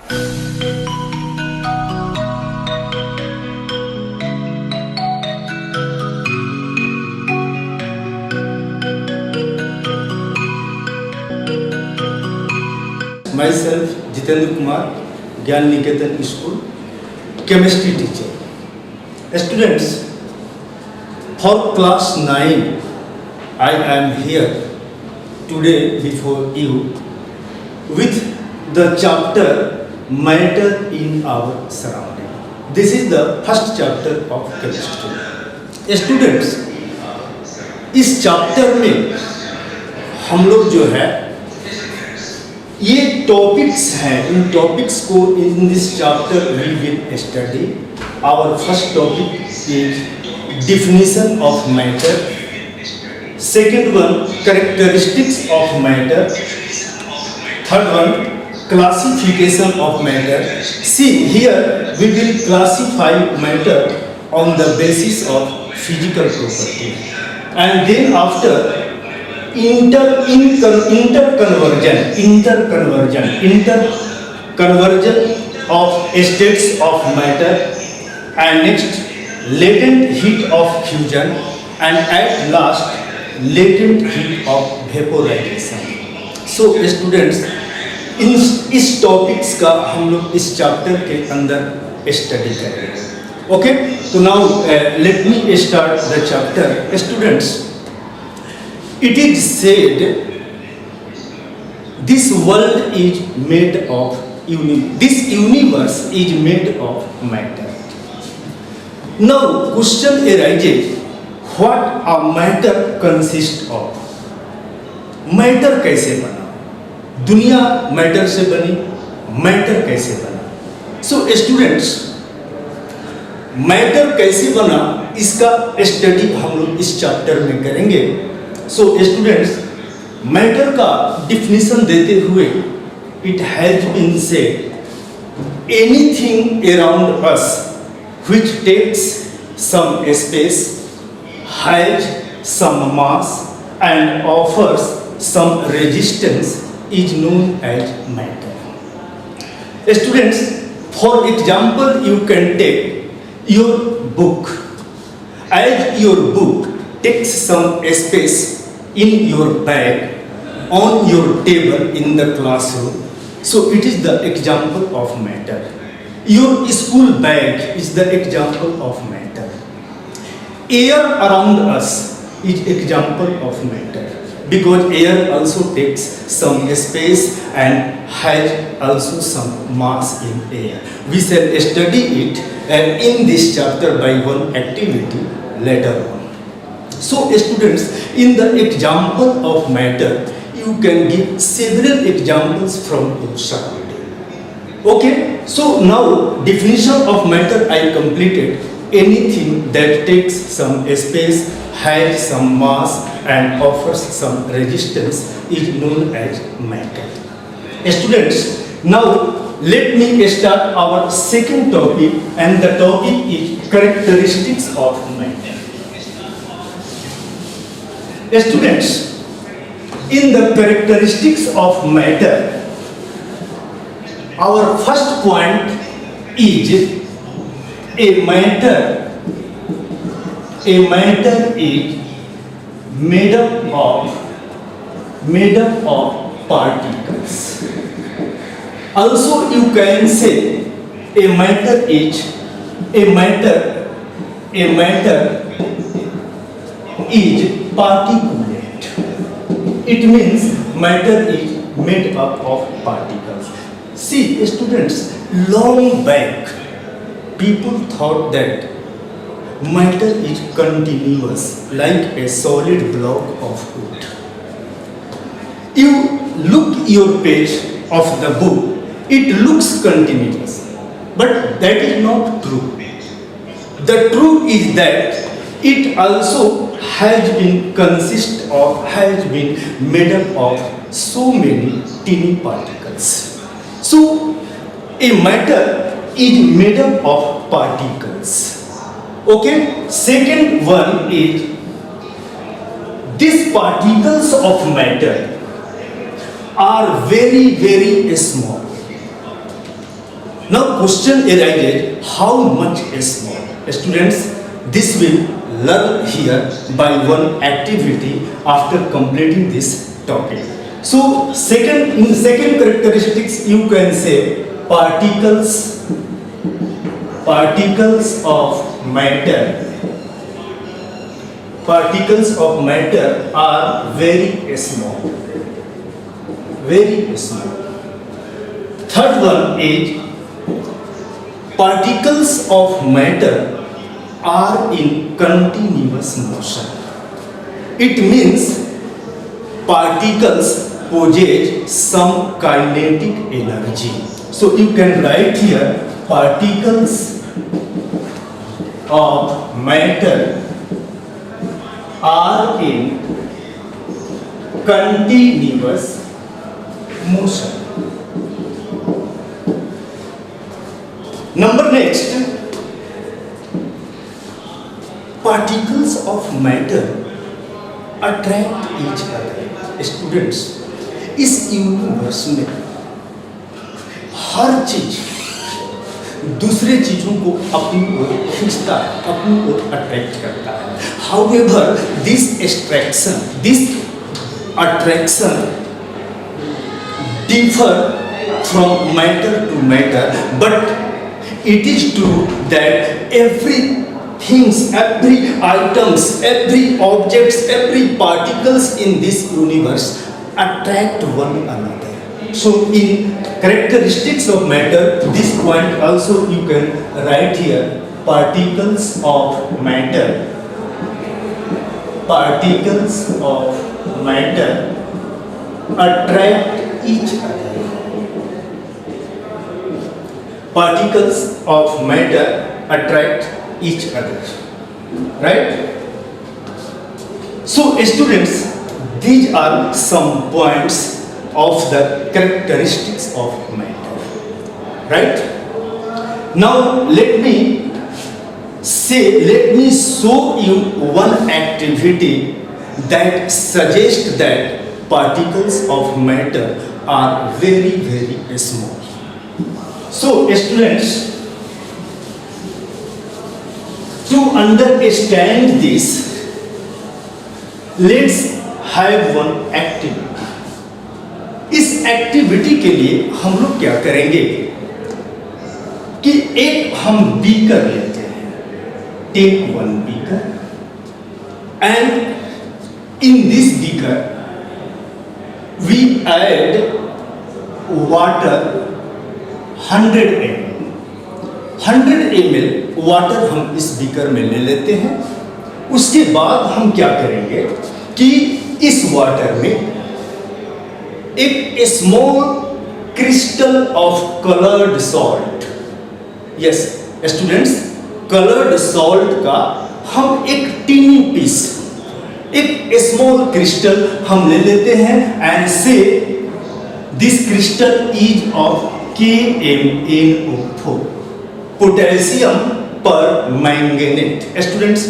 Myself, Jitendra Kumar, Gyan Niketan School, chemistry teacher. Students, for class 9, I am here today before you with the chapter Matter in Our Surrounding. This is the first chapter of chemistry. Students, इस chapter में हम लोग जो है ये topics हैं, इन topics को in this chapter we will study. Our first topic is definition of matter, second one characteristics of matter, third one classification of matter. See here we will classify matter on the basis of physical property and then after interconversion of states of matter, and next latent heat of fusion, and at last latent heat of vaporization. So students, इस topics का हम लोग इस chapter के अंदर study करेंगे. Okay, so now let me start the chapter. Students, it is said this world is made of this universe is made of matter. Now question arises, what a matter consists of? Matter कैसे बना? दुनिया matter से बनी, matter कैसे बना? So students, matter कैसे बना इसका स्टडी हम लोग इस चैप्टर में करेंगे. सो स्टूडेंट्स, मैटर का डिफिनीशन देते हुए it has been said anything around us which takes some space, has some mass and offers some resistance is known as matter. Students, for example you can take your book. As your book takes some space in your bag, on your table in the classroom, so it is the example of matter. Your school bag is the example of matter. Air around us is example of matter, because air also takes some space and has also some mass in air. We shall study it in this chapter by one activity later on. So students, in the example of matter, you can give several examples from your childhood. Okay, so now definition of matter I completed. Anything that takes some space, has some mass and offers some resistance is known as matter. Students, now let me start our second topic, and the topic is characteristics of matter. Students, in the characteristics of matter, our first point is a matter is made up of particles. Also you can say a matter is particulate. It means matter is made up of particles. See students, long back people thought that matter is continuous like a solid block of wood. You look your page of the book, it looks continuous, but that is not true. The truth is that it also has been made up of so many tiny particles. So a matter is made up of particles. Okay, second one is these particles of matter are very, very small. Now question arises, how much small? Students, this will learn here by one activity after completing this topic. So in second characteristics you can say particles of matter are very small. Third one is particles of matter are in continuous motion. It means particles possess some kinetic energy. So you can write here particles of matter are in continuous motion. Number next, particles of matter attract each other. Students, इस universe में हर चीज दूसरे चीजों को अपनी ओर खींचता है, अपनी ओर अट्रैक्ट करता है. However, this attraction differ from matter to matter, but it is true that every items, every objects, every particles in this universe attract one another. So in characteristics of matter, this point also you can write here, particles of matter attract each other. Particles of matter attract each other, right? So students, these are some points of the characteristics of matter, right? Now let me show you one activity that suggests that particles of matter are very, very small. So students, to understand this, let's have one activity. इस activity के लिए हम लोग क्या करेंगे कि एक हम बीकर लेते हैं. Take one beaker and in this beaker we add water 100 ml water हम इस बीकर में ले लेते हैं. उसके बाद हम क्या करेंगे कि इस वाटर में एक small crystal of coloured salt, yes students, coloured salt का हम एक टीनी पीस, एक स्मॉल क्रिस्टल हम ले लेते हैं एंड से this crystal is of KMnO4, potassium पर मैंगनेट. स्टूडेंट्स,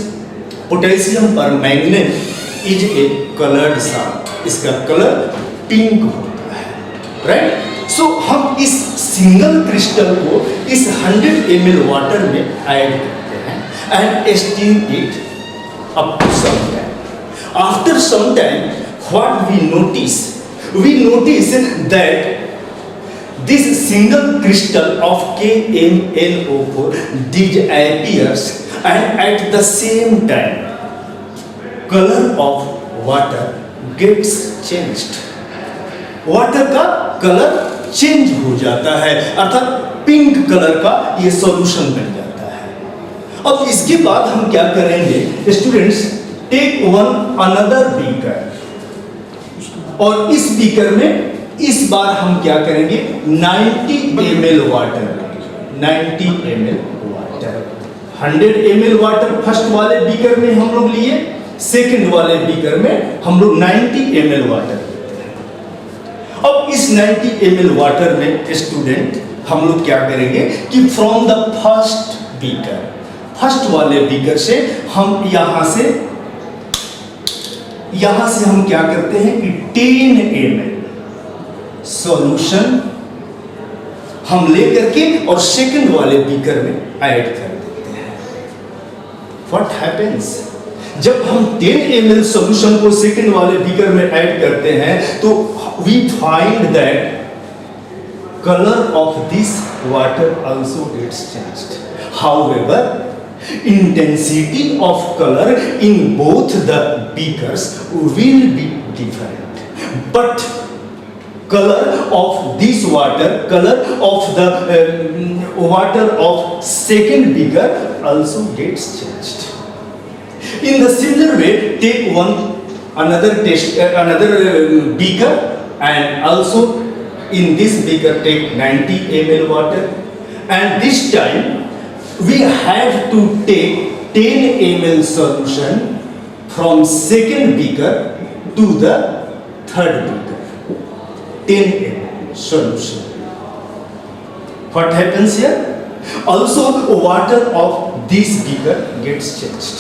पोटेशियम पर manganate is a coloured salt, इसका कलर पिंक होता है, राइट? सो हम इस सिंगल क्रिस्टल को इस 100 ml वाटर में ऐड करते हैं and stir it up to some time. After some time what we notice that this single crystal of KMnO4 disappears and at the same time color of water gets changed. Water का colour change हो जाता है, अर्थात pink colour का ये solution बन जाता है. अब इसके बाद हम क्या करेंगे students, take one another beaker और इस बीकर में इस बार हम क्या करेंगे 90 ml water, 90 ml water, 100 ml water first वाले बीकर में हम लोग लिए, सेकंड वाले बीकर में हम लोग 90 ml वाटर लेते हैं. अब इस 90 ml वाटर में स्टूडेंट हम लोग क्या करेंगे कि from the first beaker, first वाले बीकर से हम यहां से हम क्या करते हैं कि 10 ml सॉल्यूशन हम ले करके और सेकंड वाले बीकर में ऐड कर देते हैं। व्हाट हैपेंस, जब हम 10 ml सॉल्यूशन को सेकंड वाले बीकर में ऐड करते हैं तो we find that color of this water also gets changed. However, intensity of color in both the beakers will be different. But color of this water, color of the water of second beaker also gets changed. In the similar way, take another beaker and also in this beaker take 90 ml water, and this time we have to take 10 ml solution from second beaker to the third beaker. 10 ml solution. What happens here? Also water of this beaker gets changed.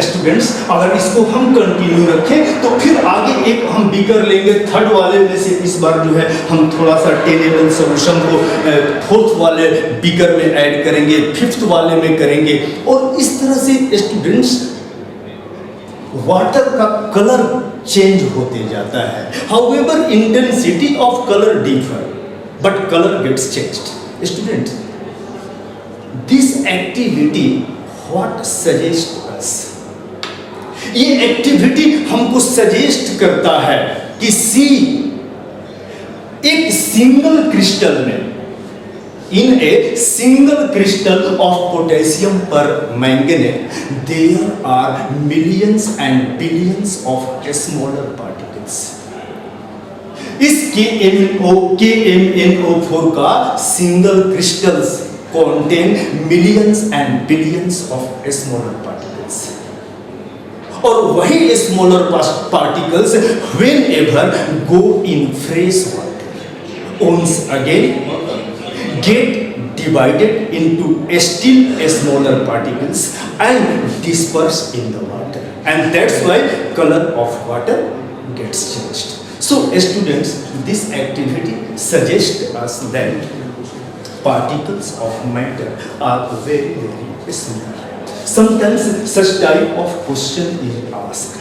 Students, अगर इसको हम continue रखें तो फिर आगे एक हम beaker लेंगे, थर्ड वाले में से इस बार जो है हम थोड़ा सा 10 ml सॉल्यूशन को फोर्थ वाले बीकर में ऐड करेंगे, फिफ्थ वाले में करेंगे, और इस तरह से स्टूडेंट्स वाटर का कलर चेंज होते जाता है। However intensity of colour differ but colour gets changed. Students, this activity what suggest us, ये एक्टिविटी हमको सजेस्ट करता है कि सी एक सिंगल क्रिस्टल में, in a single crystal of potassium permanganate there are millions and billions of smaller particles. इस KMnO4 का single crystals contain millions and billions of smaller particles. और वही smaller particles whenever go in fresh water once again get divided into still smaller particles and disperse in the water, and that's why color of water gets changed. So students, this activity suggests us that particles of matter are very, very small. Sometimes such type of question is asked.